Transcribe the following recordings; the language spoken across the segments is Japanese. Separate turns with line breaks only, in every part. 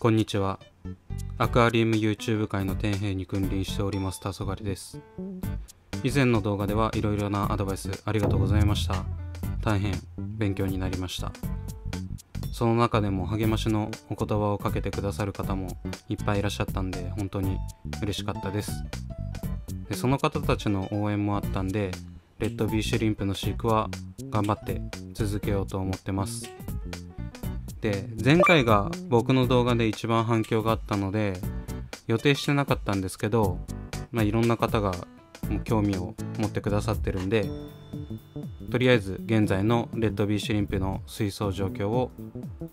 こんにちは。アクアリウム YouTube 界の天兵に君臨しております黄昏です。以前の動画ではいろいろなアドバイスありがとうございました。大変勉強になりました。その中でも励ましのお言葉をかけてくださる方もいっぱいいらっしゃったんで、本当に嬉しかったです。でその方たちの応援もあったんで、レッドビーシュリンプの飼育は頑張って続けようと思ってます。で前回が僕の動画で一番反響があったので予定してなかったんですけど、いろんな方が興味を持ってくださってるんで、とりあえず現在のレッドビーシュリンプの水槽状況を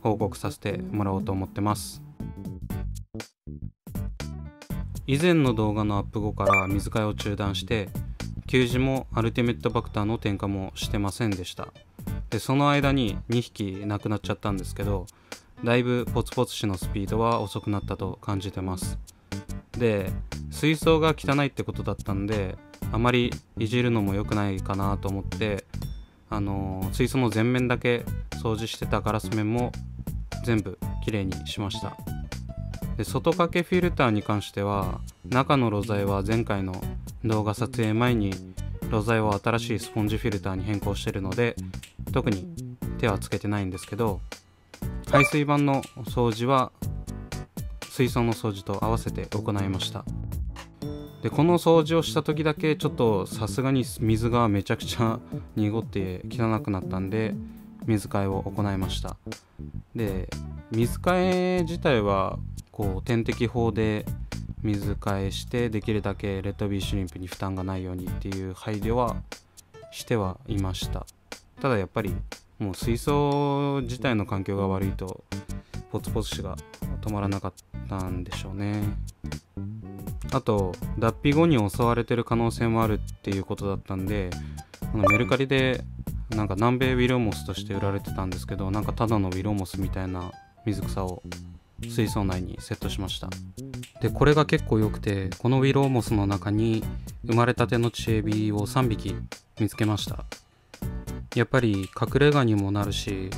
報告させてもらおうと思ってます。以前の動画のアップ後から水替えを中断して、給餌もアルティメットバクターの添加もしてませんでした。でその間に2匹亡くなっちゃったんですけど、だいぶポツポツ死のスピードは遅くなったと感じてます。で水槽が汚いってことだったんで、あまりいじるのも良くないかなと思って、水槽の全面だけ掃除してたガラス面も全部きれいにしました。で外掛けフィルターに関しては、中の露材は前回の動画撮影前に露材を新しいスポンジフィルターに変更してるので特に手はつけてないんですけど、排水板の掃除は水槽の掃除と合わせて行いました。でこの掃除をした時だけちょっとさすがに水がめちゃくちゃ濁って汚くなったんで水替えを行いました。で水替え自体は点滴法で水替えして、できるだけレッドビーシュリンプに負担がないようにっていう配慮はしてはいました。ただやっぱりもう水槽自体の環境が悪いとポツポツ死が止まらなかったんでしょうね。あと脱皮後に襲われてる可能性もあるっていうことだったんで、メルカリで南米ウィロモスとして売られてたんですけど、ただのウィロモスみたいな水草を水槽内にセットしました。でこれが結構良くて、このウィロモスの中に生まれたてのチエビを3匹見つけました。やっぱり隠れ家にもなるし、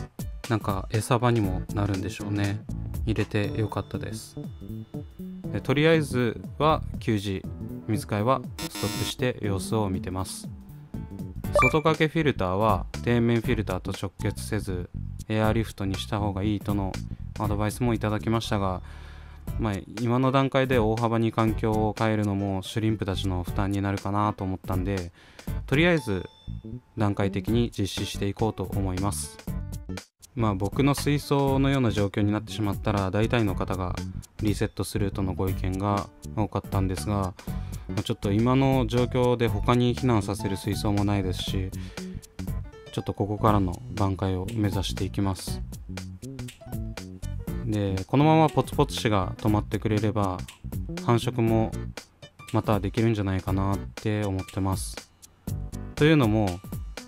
餌場にもなるんでしょうね。入れてよかったです。でとりあえずは給餌水替えはストップして様子を見てます。外掛けフィルターは底面フィルターと直結せずエアリフトにした方がいいとのアドバイスもいただきましたが、今の段階で大幅に環境を変えるのもシュリンプたちの負担になるかなと思ったんで、とりあえず段階的に実施していこうと思います。僕の水槽のような状況になってしまったら大体の方がリセットするとのご意見が多かったんですが、ちょっと今の状況で他に避難させる水槽もないですし、ちょっとここからの挽回を目指していきます。でこのままポツポツ死が止まってくれれば繁殖もまたできるんじゃないかなって思ってます。というのも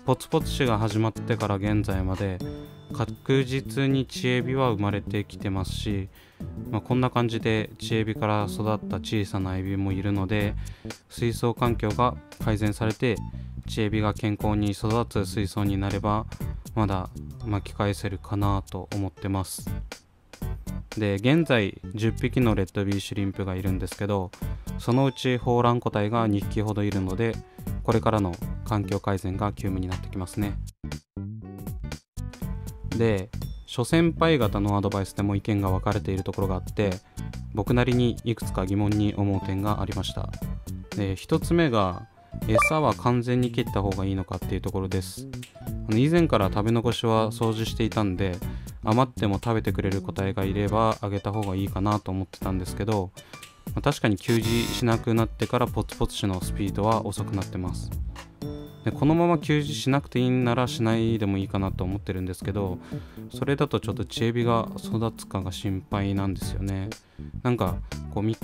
ポツポツ死が始まってから現在まで確実にチエビは生まれてきてますし、こんな感じでチエビから育った小さなエビもいるので、水槽環境が改善されてチエビが健康に育つ水槽になればまだ巻き返せるかなと思ってます。で現在10匹のレッドビーシュリンプがいるんですけど、そのうち抱卵個体が2匹ほどいるので、これからの環境改善が急務になってきますね。で諸先輩方のアドバイスでも意見が分かれているところがあって、僕なりにいくつか疑問に思う点がありました。で1つ目が餌は完全に切った方がいいのかっていうところです。以前から食べ残しは掃除していたんで、余っても食べてくれる個体がいればあげた方がいいかなと思ってたんですけど、確かに給餌しなくなってからポツポツ死のスピードは遅くなってます。でこのまま給餌しなくていいんならしないでもいいかなと思ってるんですけど、それだとちょっとチエビが育つかが心配なんですよね。3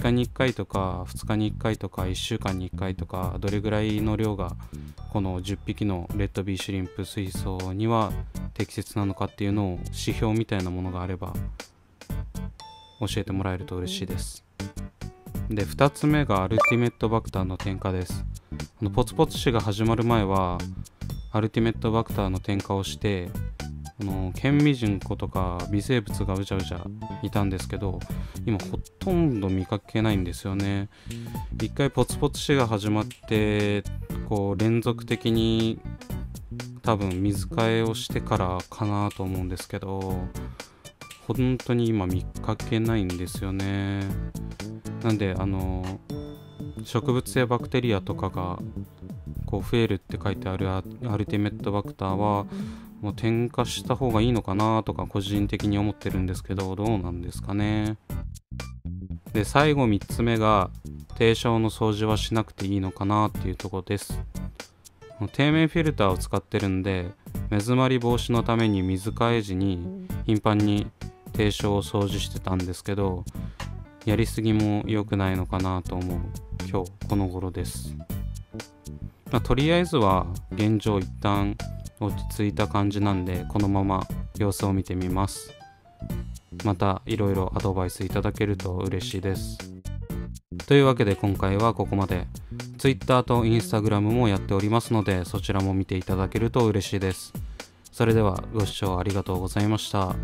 日に1回とか2日に1回とか1週間に1回とか、どれぐらいの量がこの10匹のレッドビーシュリンプ水槽には適切なのかっていうのを指標みたいなものがあれば教えてもらえると嬉しいです。で2つ目がアルティメットバクターの添加です。ポツポツ死が始まる前はアルティメットバクターの添加をしてケンミジンコとか微生物がうじゃうじゃいたんですけど、今ほとんど見かけないんですよね。一回ポツポツ死が始まってこう連続的に多分水替えをしてからかなと思うんですけど、本当に今見かけないんですよね。なんで植物性バクテリアとかがこう増えるって書いてあるアルティメットバクターはもう添加した方がいいのかなとか個人的に思ってるんですけど、どうなんですかね。で最後3つ目が低床の掃除はしなくていいのかなっていうところです。底面フィルターを使ってるんで、目詰まり防止のために水替え時に頻繁に低床を掃除してたんですけど、やりすぎも良くないのかなと思う今日この頃です。とりあえずは現状一旦落ち着いた感じなんで、このまま様子を見てみます。またいろいろアドバイスいただけると嬉しいです。というわけで今回はここまで。Twitter と Instagram もやっておりますので、そちらも見ていただけると嬉しいです。それではご視聴ありがとうございました。